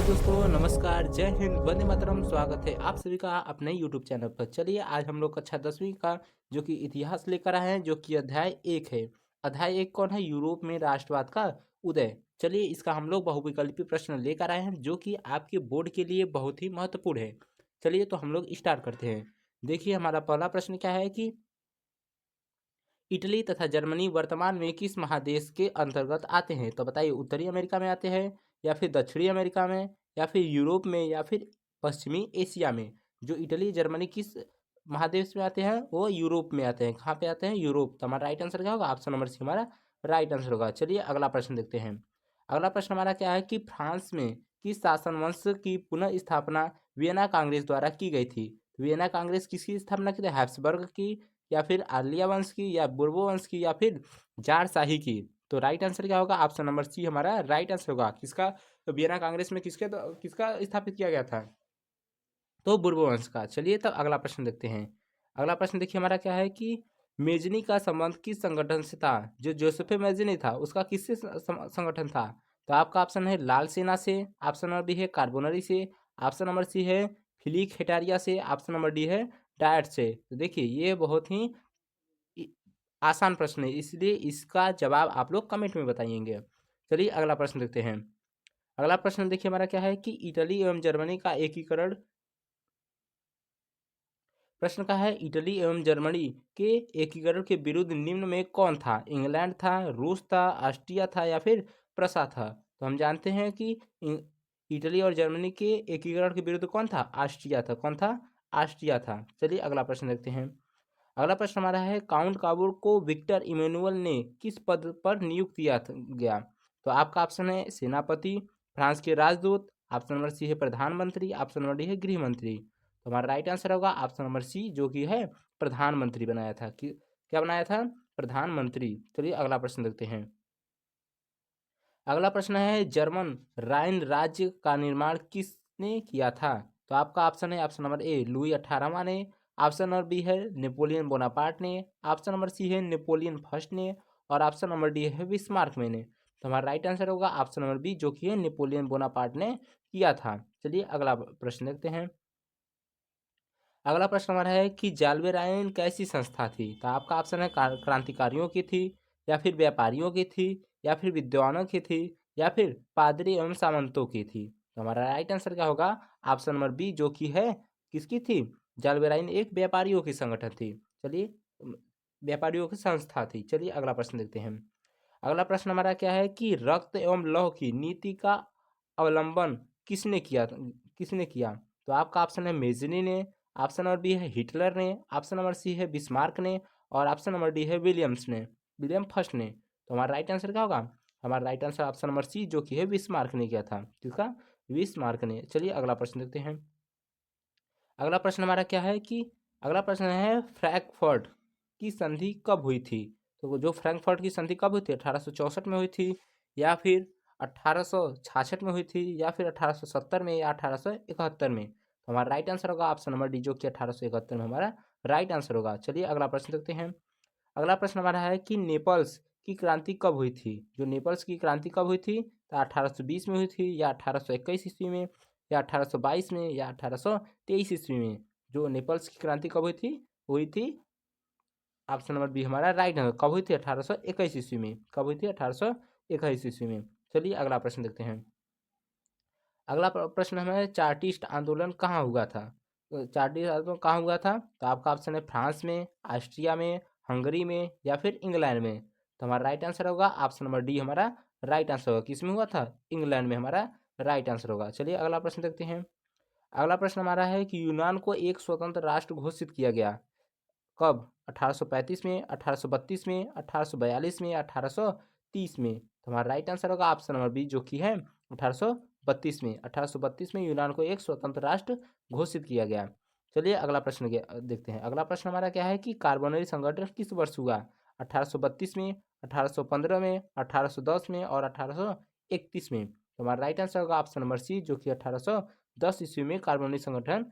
दोस्तों नमस्कार, जय हिंद, वंदे मातरम। स्वागत है आप सभी का अपने यूट्यूब चैनल पर। चलिए आज हम लोग कक्षा 10वीं का जो कि इतिहास लेकर आए हैं, जो कि अध्याय 1 है। अध्याय 1 कौन है? यूरोप में राष्ट्रवाद का उदय। चलिए इसका हम लोग बहुविकल्पी प्रश्न लेकर आए हैं, जो कि आपके बोर्ड के लिए बहुत ही महत्वपूर्ण है। चलिए तो हम लोग स्टार्ट करते हैं। देखिए हमारा पहला प्रश्न क्या है कि इटली तथा जर्मनी वर्तमान में किस महादेश के अंतर्गत आते हैं? तो बताइए, उत्तरी अमेरिका में आते हैं, या फिर दक्षिणी अमेरिका में, या फिर यूरोप में, या फिर पश्चिमी एशिया में? जो इटली जर्मनी किस महादेश में आते हैं? वो यूरोप में आते हैं। कहाँ पे आते हैं? यूरोप। तो हमारा राइट आंसर क्या होगा? ऑप्शन नंबर सी हमारा राइट आंसर होगा। चलिए अगला प्रश्न देखते हैं। अगला प्रश्न हमारा क्या है कि फ्रांस में किस शासन वंश की पुनः स्थापना वियना कांग्रेस द्वारा की गई थी? वियना कांग्रेस किसकी स्थापना की थी? हैब्सबर्ग की, या फिर आर्लिया वंश की, या बुर्बो वंश की, या फिर जार शाही की? तो राइट आंसर क्या होगा? ऑप्शन नंबर सी हमारा राइट आंसर होगा। किसका? तो वियना कांग्रेस में किसका स्थापित किया गया था? तो बुर्बो वंश का। चलिए तब अगला प्रश्न देखते हैं। अगला प्रश्न देखिए हमारा क्या है कि मेजनी का संबंध किस संगठन से था? जो जोसेफ मेजनी था उसका किससे संगठन था? तो आपका ऑप्शन है लाल सेना से, ऑप्शन नंबर बी है कार्बोनरी से, ऑप्शन नंबर सी है फिलिक हेटारिया से, ऑप्शन नंबर डी है डायट से। तो देखिए ये बहुत ही इ- आसान प्रश्न है, इसलिए इसका जवाब आप लोग कमेंट में बताइएंगे। चलिए अगला प्रश्न देखते हैं। अगला प्रश्न देखिए हमारा क्या है कि इटली एवं जर्मनी का एकीकरण। प्रश्न का है इटली एवं जर्मनी के एकीकरण के विरुद्ध निम्न में कौन था? इंग्लैंड था, रूस था, ऑस्ट्रिया था, या फिर प्रसा था? तो हम जानते हैं कि इटली और जर्मनी के एकीकरण के विरुद्ध कौन था? ऑस्ट्रिया था। कौन था? ऑस्ट्रिया था। चलिए अगला प्रश्न देखते हैं। अगला प्रश्न हमारा है काउंट काबूल को विक्टर इमैनुअल ने किस पद पर नियुक्त गया? तो आपका ऑप्शन है सेनापति, फ्रांस के राजदूत, ऑप्शन नंबर सी है प्रधानमंत्री, ऑप्शन नंबर डी है गृह मंत्री। तो हमारा राइट आंसर होगा ऑप्शन नंबर सी, जो कि है प्रधानमंत्री बनाया था। क्या बनाया था? प्रधानमंत्री। चलिए अगला प्रश्न देखते हैं। अगला प्रश्न है जर्मन राइन राज्य का निर्माण किसने किया था? तो आपका ऑप्शन है ऑप्शन नंबर ए लुई 18वां ने, ऑप्शन नंबर बी है नेपोलियन बोनापार्ट ने, ऑप्शन नंबर सी है नेपोलियन फर्स्ट ने, और ऑप्शन नंबर डी है बिस्मार्क में ने। तो हमारा राइट आंसर होगा ऑप्शन नंबर बी, जो कि है नेपोलियन बोनापार्ट ने किया था। चलिए अगला प्रश्न देखते हैं। अगला प्रश्न हमारा है कि जालवे रायन कैसी संस्था थी? तो आपका ऑप्शन है क्रांतिकारियों की थी, या फिर व्यापारियों की थी, या फिर विद्वानों की थी, या फिर पादरी एवं सामंतों की थी? तो हमारा राइट आंसर क्या होगा? ऑप्शन नंबर बी, जो कि है किसकी थी? जालवे रायन एक व्यापारियों की संगठन थी। चलिए व्यापारियों की संस्था थी। चलिए अगला प्रश्न देखते हैं। अगला प्रश्न हमारा क्या है कि रक्त एवं लौह की नीति का अवलंबन किसने किया? तो आपका ऑप्शन है मेजनी ने, ऑप्शन नंबर बी है हिटलर ने, ऑप्शन नंबर सी है बिस्मार्क ने, और ऑप्शन नंबर डी है विलियम फर्स्ट ने। तो हमारा राइट आंसर क्या होगा? हमारा right answer option number C, जो कि है बिस्मार्क ने किया था। किसका? बिस्मार्क ने। चलिए अगला प्रश्न देखते हैं। अगला प्रश्न हमारा क्या है कि अगला प्रश्न है फ्रैंकफर्ट की संधि कब हुई थी? तो जो फ्रैंकफर्ट की संधि कब हुई थी? 1864 में हुई थी, या फिर 1866 में हुई थी, या फिर 1870 में, या 1871 में? तो हमारा राइट आंसर होगा ऑप्शन नंबर डी, जो कि 1871 में हमारा राइट आंसर होगा। चलिए अगला प्रश्न देखते हैं। अगला प्रश्न हमारा है कि नेपल्स की क्रांति कब हुई थी? जो नेपल्स की क्रांति कब हुई थी? तो 1820 में हुई थी, या 1821 ईस्वी में, या 1822 में, या 1823 ईस्वी में? जो नेपल्स की क्रांति कब हुई थी ऑप्शन नंबर बी हमारा राइट आंसर। कब हुई थी? 1821 ईस्वी में। कब हुई थी? 1821 ईस्वी में। चलिए अगला प्रश्न देखते हैं। अगला प्रश्न हमारे चार्टिस्ट आंदोलन कहाँ हुआ था? तो चार्टिस्ट आंदोलन कहाँ हुआ था? तो आपका ऑप्शन है फ्रांस में, ऑस्ट्रिया में, हंगरी में, या फिर इंग्लैंड में? तो हमारा राइट आंसर होगा ऑप्शन नंबर डी हमारा राइट आंसर होगा। किस में हुआ था? इंग्लैंड में हमारा राइट आंसर होगा। चलिए अगला प्रश्न देखते हैं। अगला प्रश्न हमारा है कि यूनान को एक स्वतंत्र राष्ट्र घोषित किया गया कब? 1835 में, 1832 में, 1842 में, या 1830 में? तो हमारा राइट आंसर होगा ऑप्शन नंबर बी, जो कि है 1832 में। 1832 में यूनान को एक स्वतंत्र राष्ट्र घोषित किया गया। चलिए अगला प्रश्न देखते हैं। अगला प्रश्न हमारा क्या है कि कार्बोनरी संगठन किस वर्ष हुआ? 1832 में, 1815 में, 1810 में, और 1831 में? तो हमारा राइट आंसर होगा ऑप्शन नंबर सी, जो कि 1810 ईस्वी में कार्बोनरी संगठन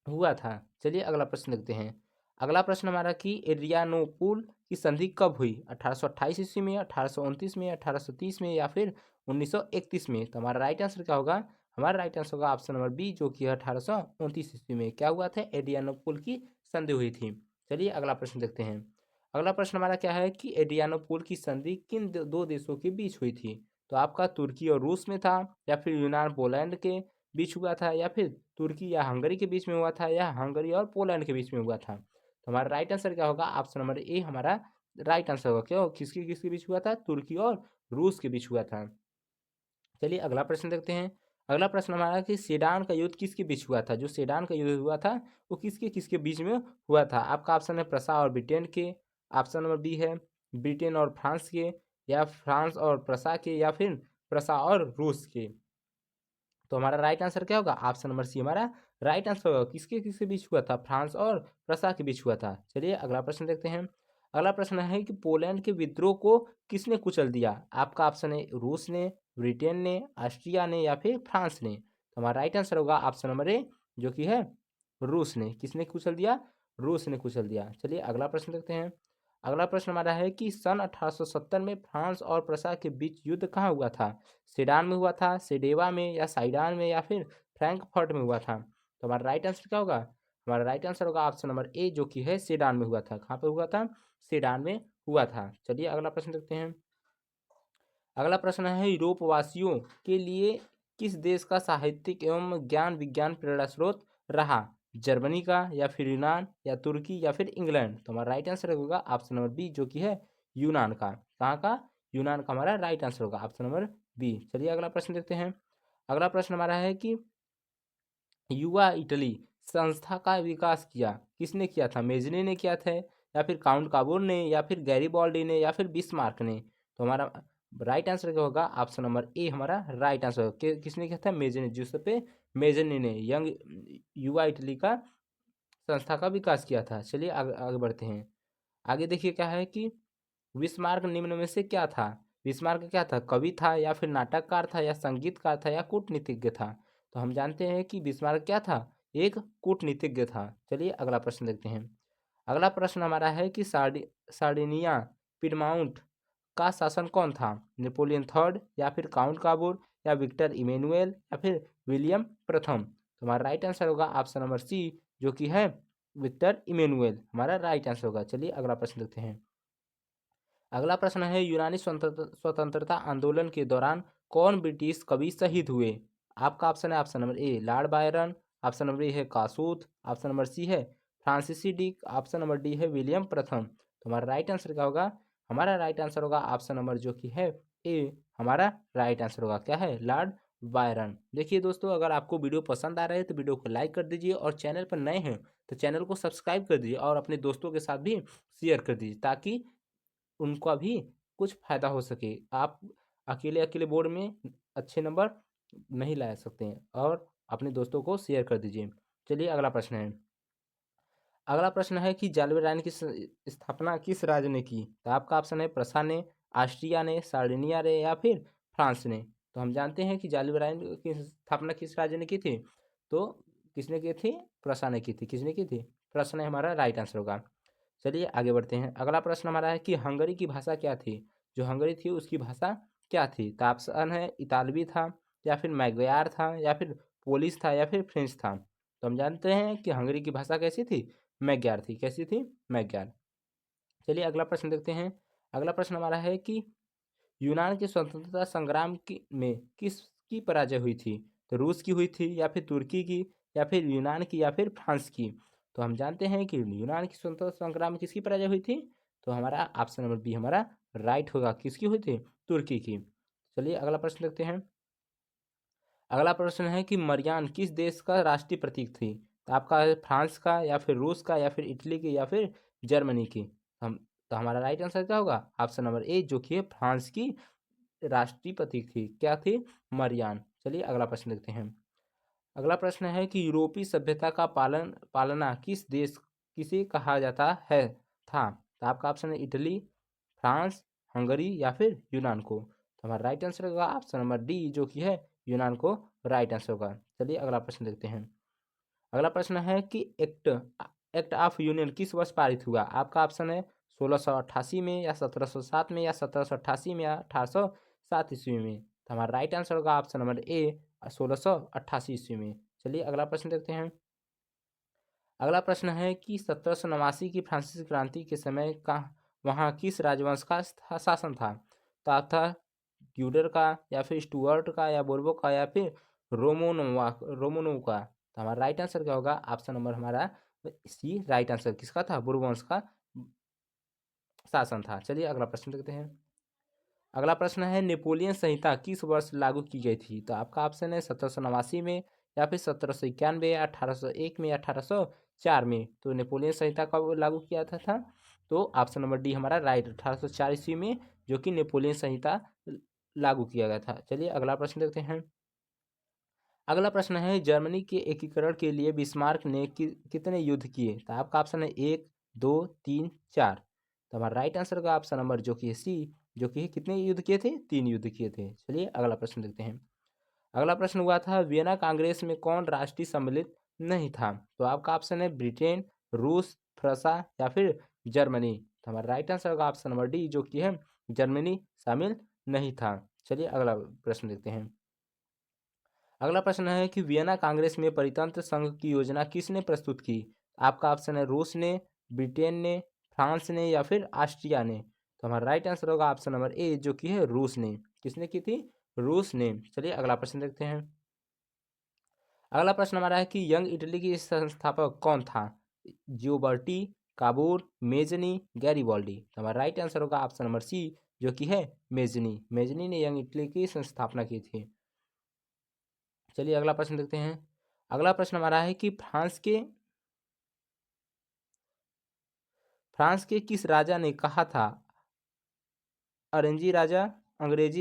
हुआ था। चलिए अगला प्रश्न देखते हैं। अगला प्रश्न हमारा कि एड्रियानोपुल की संधि कब हुई? 1828 ईस्वी में, 1829 में, 1830 में या फिर 1931 में? तो हमारा राइट आंसर क्या होगा? हमारा राइट आंसर होगा ऑप्शन नंबर बी, जो कि 1829 ईस्वी में क्या हुआ था? एड्रियानोपुल की संधि हुई थी। चलिए अगला प्रश्न देखते हैं। अगला प्रश्न हमारा क्या है कि एड्रियानोपुल की संधि किन दो देशों के बीच हुई थी? तो आपका तुर्की और रूस में था, या फिर यूनान पोलैंड के बीच हुआ था, या फिर तुर्की या हंगरी के बीच में हुआ था, या हंगरी और पोलैंड के बीच में हुआ था? तो हमारा राइट आंसर क्या होगा? ऑप्शन नंबर ए हमारा राइट आंसर होगा। क्यों? किसके किसके बीच हुआ था? तुर्की और रूस के बीच हुआ था। चलिए अगला प्रश्न देखते हैं। अगला प्रश्न हमारा कि सेडान का युद्ध किसके बीच हुआ था? जो सेडान का युद्ध हुआ था वो किसके किसके बीच में हुआ था? आपका ऑप्शन है प्रसा और ब्रिटेन के, ऑप्शन नंबर बी है ब्रिटेन और फ्रांस के, या फ्रांस और प्रसा के, या फिर प्रसा और रूस के? तो हमारा राइट आंसर क्या होगा? ऑप्शन नंबर सी हमारा राइट आंसर होगा। किसके किसके बीच हुआ था? फ्रांस और प्रसा के बीच हुआ था। चलिए अगला प्रश्न देखते हैं। अगला प्रश्न है कि पोलैंड के विद्रोह को किसने कुचल दिया? आपका ऑप्शन है रूस ने, ब्रिटेन ने, ऑस्ट्रिया ने, या फिर फ्रांस ने? तो हमारा राइट आंसर होगा ऑप्शन नंबर ए, जो कि है रूस ने। किसने कुचल दिया? रूस ने कुचल दिया। चलिए अगला प्रश्न देखते हैं। अगला प्रश्न हमारा है कि सन 1870 में फ्रांस और प्रसा के बीच युद्ध कहाँ हुआ था? सेडान में हुआ था, सेडेवा में, या साइडान में, या फिर फ्रैंकफर्ट में हुआ था? तो हमारा राइट आंसर क्या होगा? हमारा राइट आंसर होगा ऑप्शन नंबर ए, जो कि है सेडान में हुआ था। कहाँ पे हुआ था? सेडान में हुआ था। चलिए अगला प्रश्न देखते हैं। अगला प्रश्न है यूरोपवासियों के लिए किस देश का साहित्यिक एवं ज्ञान विज्ञान प्रेरणा स्रोत रहा? जर्मनी का, या फिर यूनान, या तुर्की, या फिर इंग्लैंड? तो हमारा राइट आंसर होगा ऑप्शन नंबर बी, जो कि है यूनान का। कहाँ का? यूनान का हमारा राइट आंसर होगा ऑप्शन नंबर बी। चलिए अगला प्रश्न देखते हैं। अगला प्रश्न हमारा है कि युवा इटली संस्था का विकास किया किसने किया था? मेजनी ने किया था, या फिर काउंट काबूर ने, या फिर गैरीबॉल्डी ने, या फिर बिस्मार्क ने? तो हमारा राइट आंसर क्या होगा? ऑप्शन नंबर ए हमारा राइट आंसर होगा। किसने किया था? मेजनी, जिसपे मेजनी ने यंग युवा इटली का संस्था का विकास किया था। चलिए आगे आगे बढ़ते हैं। आगे देखिए क्या है कि बिस्मार्क निम्न में से क्या था? बिस्मार्क क्या था? कवि था, या फिर नाटककार था, या संगीतकार था, या कूटनीतिज्ञ था? तो हम जानते हैं कि बिस्मार्क क्या था? एक कूटनीतिज्ञ था। चलिए अगला प्रश्न देखते हैं। अगला प्रश्न हमारा है कि सार्डिनिया पिडमाउंट का शासन कौन था? नेपोलियन थर्ड, या फिर काउंट काबूर, या विक्टर इमेनुएल, या फिर विलियम प्रथम? तो हमारा राइट आंसर होगा ऑप्शन नंबर सी, जो कि है विक्टर इमेनुएल हमारा राइट आंसर होगा। चलिए अगला प्रश्न देखते हैं। अगला प्रश्न है यूनानी स्वतंत्रता आंदोलन के दौरान कौन ब्रिटिश कवि शहीद हुए? आपका ऑप्शन है option number A Lord Byron, option number A है कासूत, ऑप्शन नंबर सी है फ्रांसिसी डिक, ऑप्शन नंबर डी है विलियम प्रथम? तो हमारा राइट आंसर क्या होगा? हमारा राइट आंसर होगा ऑप्शन नंबर जो कि है ए, हमारा राइट आंसर होगा क्या है? Lord Byron. देखिए दोस्तों, अगर आपको वीडियो पसंद आ रहा है तो वीडियो को लाइक कर दीजिए, और चैनल पर नए हैं तो चैनल को सब्सक्राइब कर दीजिए, और अपने दोस्तों के साथ भी शेयर कर दीजिए, ताकि उनका भी कुछ फ़ायदा हो सके। आप अकेले अकेले बोर्ड में अच्छे नंबर नहीं ला सकते हैं, और अपने दोस्तों को शेयर कर दीजिए। चलिए अगला प्रश्न है। अगला प्रश्न है कि जालवे रानी की स्थापना किस राज्य ने की? तो आपका ऑप्शन है प्रसा ने, ऑस्ट्रिया ने, सार्डिनिया ने, या फिर फ्रांस ने? तो हम जानते हैं कि जालवे रानी की स्थापना किस राज्य ने की थी? तो किसने की थी? प्रसा ने की थी। किसने की थी? प्रसा ने हमारा राइट आंसर होगा। चलिए आगे बढ़ते हैं। अगला प्रश्न हमारा है कि हंगरी की भाषा क्या थी? जो हंगरी थी उसकी भाषा क्या थी? तो ऑप्शन है इतालवी था, या फिर मैग्वार था, या फिर पोलिश था, या फिर फ्रेंच था? तो हम जानते हैं कि हंगरी की भाषा कैसी थी? मैग्यार थी। कैसी थी? मैग्यार। चलिए अगला प्रश्न देखते हैं। अगला प्रश्न हमारा है कि यूनान के स्वतंत्रता संग्राम की में किसकी पराजय हुई थी? तो रूस की हुई थी, या फिर तुर्की की, या फिर यूनान की, या फिर फ्रांस की? तो हम जानते हैं कि यूनान की स्वतंत्रता संग्राम में किसकी पराजय हुई थी? तो हमारा ऑप्शन नंबर बी हमारा राइट होगा। किसकी हुई थी? तुर्की की। चलिए अगला प्रश्न देखते हैं। अगला प्रश्न है कि मरियान किस देश का राष्ट्रीय प्रतीक थी? तो आपका है फ्रांस का, या फिर रूस का, या फिर इटली की, या फिर जर्मनी की? हम तो हमारा राइट आंसर क्या होगा? ऑप्शन नंबर ए, जो कि है फ्रांस की राष्ट्रीय प्रतीक थी। क्या थी? मरियान। चलिए अगला प्रश्न देखते हैं। अगला प्रश्न है कि यूरोपीय सभ्यता का पालना किस देश किसे कहा जाता है था? तो आपका ऑप्शन है इटली, फ्रांस, हंगरी, या फिर यूनान को? तो हमारा राइट आंसर होगा ऑप्शन नंबर डी, जो कि है यूनान को राइट आंसर होगा। चलिए अगला प्रश्न देखते हैं। अगला प्रश्न है कि एक्ट एक्ट ऑफ यूनियन किस वर्ष पारित हुआ? आपका ऑप्शन है 1688 में या 1707 में या 1788 में या 1807 ईस्वी में। तो हमारा राइट आंसर होगा ऑप्शन नंबर ए 1688 ईस्वी में। चलिए अगला प्रश्न देखते हैं। अगला प्रश्न है कि 1789 की फ्रांसीसी क्रांति के समय का वहाँ किस राजवंश का शासन था? तो आप था ट्यूडर का या फिर स्टुअर्ट का या बोर्बो का या फिर रोमनोव का। तो हमारा राइट आंसर क्या होगा? ऑप्शन नंबर हमारा सी राइट आंसर किसका था? बोर्बोवंश का शासन था। चलिए अगला प्रश्न देखते हैं। अगला प्रश्न है नेपोलियन संहिता किस वर्ष लागू की गई थी? तो आपका ऑप्शन है 1789 में या फिर 1791 या 1801 में या 1804 में। तो नेपोलियन संहिता कब लागू किया था? तो ऑप्शन नंबर डी हमारा राइट 1804 ईस्वी में जो कि नेपोलियन संहिता लागू किया गया था। चलिए अगला प्रश्न देखते हैं। अगला प्रश्न है जर्मनी के एकीकरण के लिए बिस्मार्क ने कितने युद्ध किए? तो आपका ऑप्शन है 1, 2, 3, 4। तो हमारा राइट आंसर का ऑप्शन नंबर जो कि सी जो कि कितने युद्ध किए थे? 3 युद्ध किए थे। चलिए अगला प्रश्न देखते हैं। अगला प्रश्न हुआ था वियना कांग्रेस में कौन राष्ट्रीय सम्मिलित नहीं था? तो आपका ऑप्शन है ब्रिटेन, रूस, फ्रांस या फिर जर्मनी। तो हमारा राइट आंसर होगा ऑप्शन नंबर डी जो कि है जर्मनी शामिल नहीं था। चलिए अगला प्रश्न देखते हैं। अगला प्रश्न है कि वियना कांग्रेस में परितंत्र संघ की योजना किसने प्रस्तुत की? आपका ऑप्शन है रूस ने, ब्रिटेन ने, फ्रांस ने या फिर ऑस्ट्रिया ने। तो हमारा राइट आंसर होगा ऑप्शन नंबर ए जो कि है रूस ने। किसने की थी? रूस ने। चलिए अगला प्रश्न देखते हैं। अगला प्रश्न हमारा है कि यंग इटली की संस्थापक कौन था? जियोबर्टी, काबूर, मेजनी, गैरीबाल्डी। तो हमारा राइट आंसर होगा ऑप्शन नंबर सी जो कि है मेजनी। मेजनी ने यंग इटली की संस्थापना की थी। चलिए अगला प्रश्न देखते हैं। अगला प्रश्न हमारा है कि फ्रांस के किस राजा ने कहा था अंग्रेजी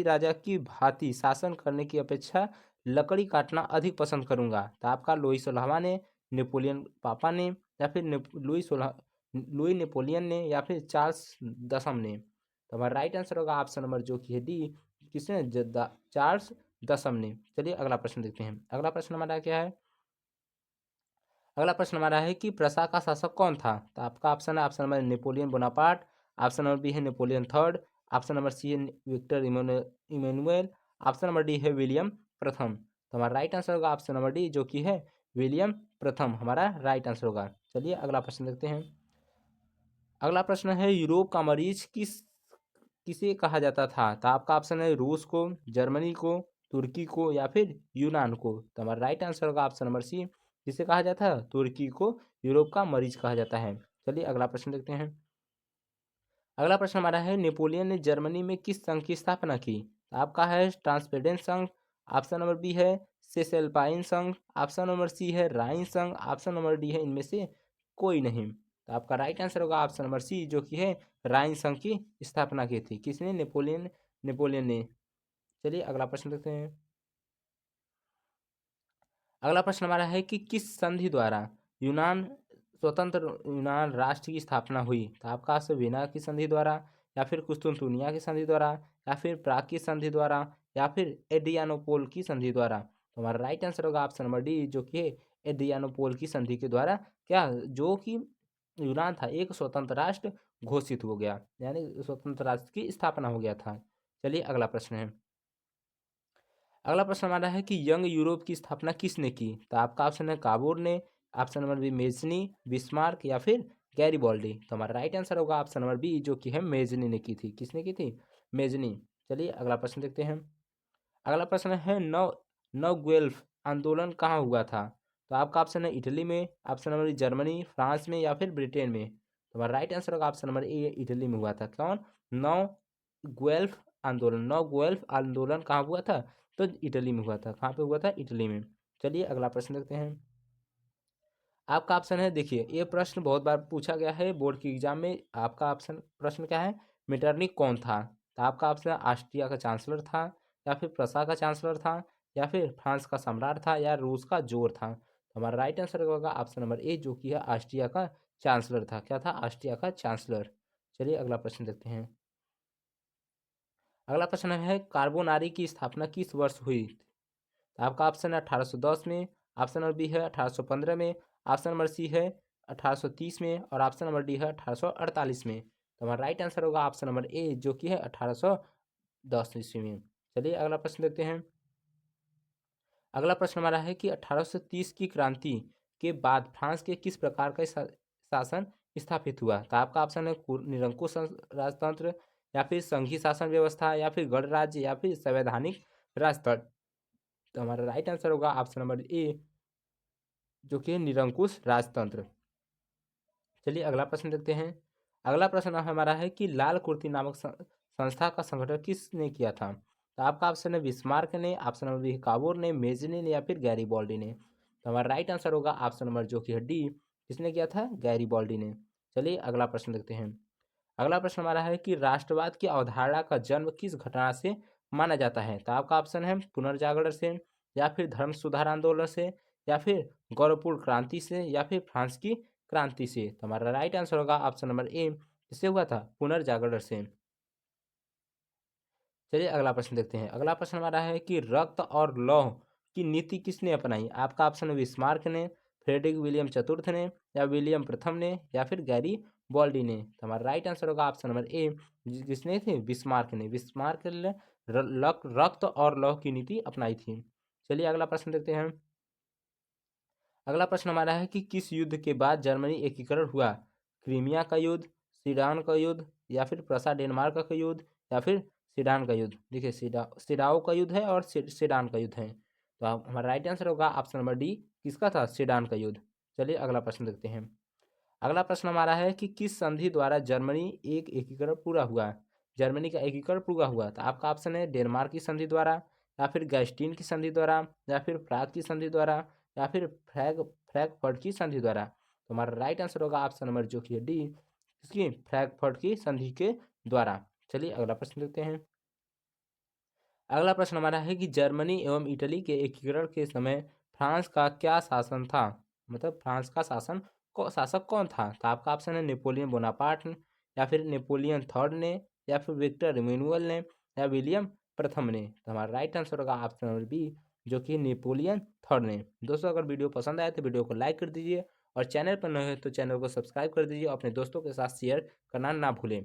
राजा की भांति शासन करने की अपेक्षा लकड़ी काटना अधिक पसंद करूंगा? तो आपका लुई 16वां ने, नेपोलियन पापा ने या फिर लुई नेपोलियन ने या फिर चार्ल्स 10 ने। तो हमारा राइट आंसर होगा ऑप्शन नंबर जो कि है डी किसने? चार्ल्स 10 ने। चलिए अगला प्रश्न देखते हैं। अगला प्रश्न हमारा क्या है? अगला प्रश्न हमारा है कि प्रसा का शासक कौन था? तो आपका ऑप्शन है option number Napoleon Bonaparte, option number B है Napoleon third, option number C है Victor Emmanuel, option number D है विलियम प्रथम। तो हमारा राइट आंसर होगा ऑप्शन नंबर डी जो कि है विलियम प्रथम हमारा राइट आंसर होगा। चलिए अगला प्रश्न देखते हैं। अगला प्रश्न है यूरोप का मरीज किसे कहा जाता था? तो आपका ऑप्शन है रूस को, जर्मनी को, तुर्की को या फिर यूनान को। तो हमारा राइट आंसर होगा ऑप्शन नंबर सी किसे कहा जाता है? तुर्की को यूरोप का मरीज कहा जाता है। चलिए अगला प्रश्न देखते हैं। अगला प्रश्न हमारा है नेपोलियन ने जर्मनी में किस संघ की स्थापना की? तो आपका है ट्रांसपेडेंट संघ, ऑप्शन नंबर बी है सेसेल्पाइन संघ, ऑप्शन नंबर सी है राइन संघ, ऑप्शन नंबर डी है इनमें से कोई नहीं। तो आपका राइट आंसर होगा ऑप्शन नंबर सी जो कि है राइन संघ की स्थापना की थी। किसने? नेपोलियन ने। चलिए अगला प्रश्न देखते हैं। अगला प्रश्न हमारा है कि किस संधि द्वारा यूनान स्वतंत्र यूनान राष्ट्र की स्थापना हुई? तो आपका ऑप्शन वीना की संधि द्वारा या फिर कुस्तुनतुनिया की संधि द्वारा या फिर प्राग की संधि द्वारा या फिर एड्रियानोपोल की संधि द्वारा। तो हमारा राइट आंसर होगा ऑप्शन नंबर डी जो कि एड्रियानोपोल की संधि के द्वारा क्या जो कि यूनान था एक स्वतंत्र राष्ट्र घोषित हो गया, यानी स्वतंत्र राष्ट्र की स्थापना हो गया था। चलिए अगला प्रश्न है। अगला प्रश्न हमारा है कि यंग यूरोप की स्थापना किसने की? तो आपका ऑप्शन है काबूर ने, option number B Mazzini, Bismarck या फिर गैरीबाल्डी। तो हमारा राइट आंसर होगा ऑप्शन नंबर बी जो कि है मेजनी ने की थी। किसने की थी? मेजनी। चलिए अगला प्रश्न देखते हैं। अगला प्रश्न है नव गुएल्फ आंदोलन कहाँ हुआ था? तो आपका ऑप्शन है इटली में, ऑप्शन नंबर जर्मनी, फ्रांस में या फिर ब्रिटेन में। तो हमारा राइट आंसर होगा ऑप्शन नंबर ए इटली में हुआ था। कौन? नव नव गुएल्फ आंदोलन कहाँ हुआ था? तो इटली में हुआ था। कहाँ पे हुआ था? इटली में। चलिए अगला प्रश्न देखते हैं। आपका ऑप्शन है देखिए ये प्रश्न बहुत बार पूछा गया है बोर्ड के एग्जाम में। आपका ऑप्शन प्रश्न क्या है? मेटरनिक कौन था? तो आपका ऑप्शन ऑस्ट्रिया का चांसलर था या फिर प्रसा का चांसलर था या फिर फ्रांस का सम्राट था या रूस का जोर था। तो हमारा राइट आंसर होगा ऑप्शन नंबर ए जो कि है ऑस्ट्रिया का चांसलर था। क्या था? ऑस्ट्रिया का चांसलर। चलिए अगला प्रश्न देखते हैं। अगला प्रश्न है कार्बोनारी की स्थापना किस वर्ष हुई? तो आपका ऑप्शन है 1810 में, ऑप्शन नंबर बी है 1815 में, ऑप्शन नंबर सी है 1830 में और ऑप्शन नंबर डी है 1848 में। तो हमारा राइट आंसर होगा ऑप्शन नंबर ए, जो कि है 1810 ईस्वी में। चलिए अगला प्रश्न देखते हैं। अगला प्रश्न हमारा है कि 1830 की क्रांति के बाद फ्रांस के किस प्रकार का शासन स्थापित हुआ? तो आपका ऑप्शन है निरंकुश राजतंत्र, या फिर संघीय शासन व्यवस्था, या फिर गणराज्य, या फिर संवैधानिक राजतंत्र। तो हमारा राइट आंसर होगा ऑप्शन नंबर ए, जो कि है निरंकुश राजतंत्र। चलिए अगला प्रश्न देखते हैं। अगला प्रश्न हमारा है कि लाल कुर्ती नामक संस्था का संगठन किसने किया था? तो आपका ऑप्शन है बिस्मार्क ने, ऑप्शन नंबर बी काबोर ने, मेजनी ने, या फिर गैरीबॉल्डी ने। तो हमारा राइट आंसर होगा ऑप्शन नंबर जो कि है डी, किसने किया था? गैरीबॉल्डी ने। चलिए अगला प्रश्न देखते हैं। अगला प्रश्न हमारा है कि राष्ट्रवाद की अवधारणा का जन्म किस घटना से माना जाता है? तो आपका ऑप्शन है पुनर्जागरण से, या फिर धर्म सुधार आंदोलन से, या फिर गौरवपूर्ण क्रांति से, या फिर फ्रांस की क्रांति से। तो हमारा राइट आंसर होगा ऑप्शन नंबर ए, किससे हुआ था? पुनर्जागरण से। चलिए अगला प्रश्न देखते हैं। अगला प्रश्न हमारा है कि रक्त और लौह की नीति किसने अपनाई? आपका ऑप्शन है बिस्मार्क ने, फ्रेडरिक विलियम चतुर्थ ने, या विलियम प्रथम ने, या फिर गैरी बॉल्डी ने। तो हमारा राइट आंसर होगा ऑप्शन नंबर ए, किसने थे? बिस्मार्क ने। बिस्मार्क ने रक्त और लौह की नीति अपनाई थी। चलिए अगला प्रश्न देखते हैं। अगला प्रश्न हमारा है कि किस युद्ध के बाद जर्मनी एकीकरण हुआ? क्रीमिया का युद्ध, सीडान का युद्ध, या फिर प्रसा डेनमार्क का युद्ध, या फिर सीडान का युद्ध। देखिए सिडाओ का युद्ध है और सीडान का युद्ध है। तो हमारा राइट आंसर होगा ऑप्शन नंबर डी, किसका था? सीडान का युद्ध। चलिए अगला प्रश्न देखते हैं। अगला प्रश्न हमारा है कि किस संधि द्वारा जर्मनी एक एकीकरण पूरा हुआ? जर्मनी का एकीकरण पूरा हुआ। तो आपका ऑप्शन है डेनमार्क की संधि द्वारा, या फिर गैस्टीन की संधि द्वारा, या फिर प्राग की संधि द्वारा, या फिर फ्रैंकफर्ट की संधि द्वारा। तो हमारा राइट आंसर होगा ऑप्शन नंबर जो कि है डी, किसकी? फ्रैंकफर्ट की संधि के द्वारा। चलिए अगला प्रश्न देखते हैं। अगला प्रश्न हमारा है कि जर्मनी एवं इटली के एकीकरण के समय फ्रांस का क्या शासन था? मतलब फ्रांस का शासक कौन था? तो आपका ऑप्शन है नेपोलियन बोनापार्ट ने, या फिर नेपोलियन थर्ड ने, या फिर विक्टर इमैनुअल ने, या विलियम प्रथम ने। तो हमारा राइट आंसर होगा ऑप्शन नंबर बी, जो कि नेपोलियन थर्ड ने। दोस्तों अगर वीडियो पसंद आए तो वीडियो को लाइक कर दीजिए, और चैनल पर नए हो तो चैनल को सब्सक्राइब कर दीजिए, और अपने दोस्तों के साथ शेयर करना ना भूलें।